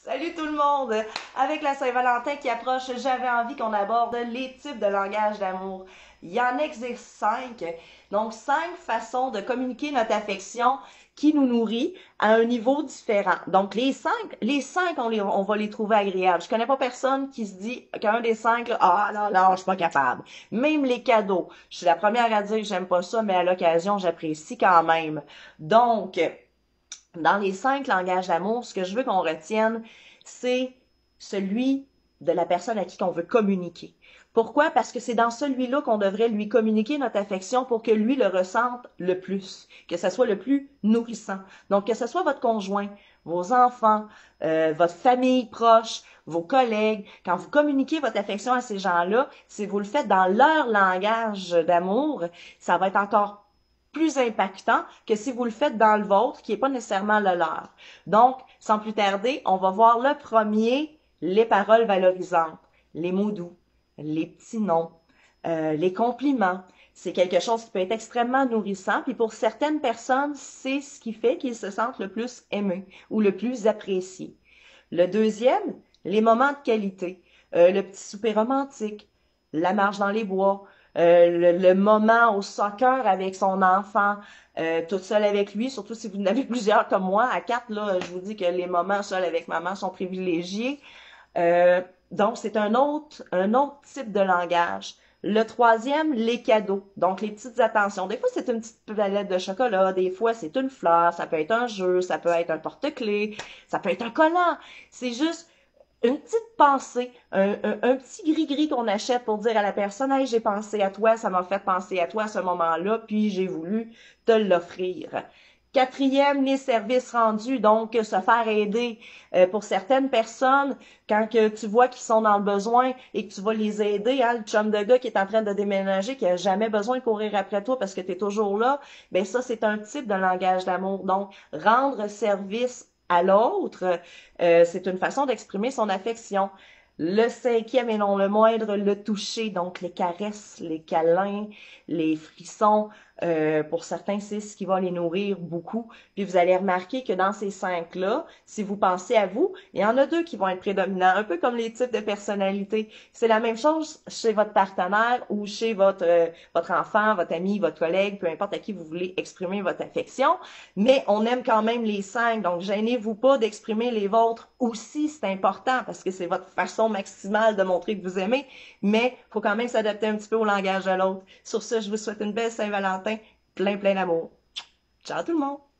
Salut tout le monde! Avec la Saint-Valentin qui approche, j'avais envie qu'on aborde les types de langage d'amour. Il y en existe 5. Donc 5 façons de communiquer notre affection qui nous nourrit à un niveau différent. Donc les cinq on va les trouver agréables. Je connais pas personne qui se dit qu'un des 5, là, ah non, non, je suis pas capable. Même les cadeaux. Je suis la première à dire que j'aime pas ça, mais à l'occasion, j'apprécie quand même. Donc, dans les 5 langages d'amour, ce que je veux qu'on retienne, c'est celui de la personne à qui on veut communiquer. Pourquoi? Parce que c'est dans celui-là qu'on devrait lui communiquer notre affection pour que lui le ressente le plus, que ce soit le plus nourrissant. Donc, que ce soit votre conjoint, vos enfants, votre famille proche, vos collègues, quand vous communiquez votre affection à ces gens-là, si vous le faites dans leur langage d'amour, ça va être encore plus impactant que si vous le faites dans le vôtre, qui n'est pas nécessairement le leur. Donc, sans plus tarder, on va voir le premier, les paroles valorisantes, les mots doux, les petits noms, les compliments. C'est quelque chose qui peut être extrêmement nourrissant, puis pour certaines personnes, c'est ce qui fait qu'ils se sentent le plus aimés ou le plus appréciés. Le deuxième, les moments de qualité, le petit souper romantique, la marche dans les bois, le moment au soccer avec son enfant, toute seule avec lui, surtout si vous en avez plusieurs comme moi. À 4, là, je vous dis que les moments seuls avec maman sont privilégiés. Donc, c'est un autre type de langage. Le troisième, les cadeaux. Donc, les petites attentions. Des fois, c'est une petite palette de chocolat. Des fois, c'est une fleur. Ça peut être un jeu. Ça peut être un porte-clés. Ça peut être un collant. C'est juste une petite pensée, un petit gris-gris qu'on achète pour dire à la personne, hey, j'ai pensé à toi, ça m'a fait penser à toi à ce moment-là, puis j'ai voulu te l'offrir. Quatrième, les services rendus, donc se faire aider. Pour certaines personnes, quand que tu vois qu'ils sont dans le besoin et que tu vas les aider, hein, le chum de gars qui est en train de déménager, qui a jamais besoin de courir après toi parce que tu es toujours là, ben ça, c'est un type de langage d'amour. Donc, rendre service à l'autre, c'est une façon d'exprimer son affection. Le cinquième et non le moindre, le toucher, donc les caresses, les câlins, les frissons. Pour certains, c'est ce qui va les nourrir beaucoup. Puis vous allez remarquer que dans ces 5-là, si vous pensez à vous, il y en a 2 qui vont être prédominants, un peu comme les types de personnalités. C'est la même chose chez votre partenaire ou chez votre enfant, votre ami, votre collègue, peu importe à qui vous voulez exprimer votre affection. Mais on aime quand même les 5, donc gênez-vous pas d'exprimer les vôtres aussi, c'est important parce que c'est votre façon maximale de montrer que vous aimez, mais il faut quand même s'adapter un petit peu au langage de l'autre. Sur ce, je vous souhaite une belle Saint-Valentin, plein d'amour. Ciao tout le monde!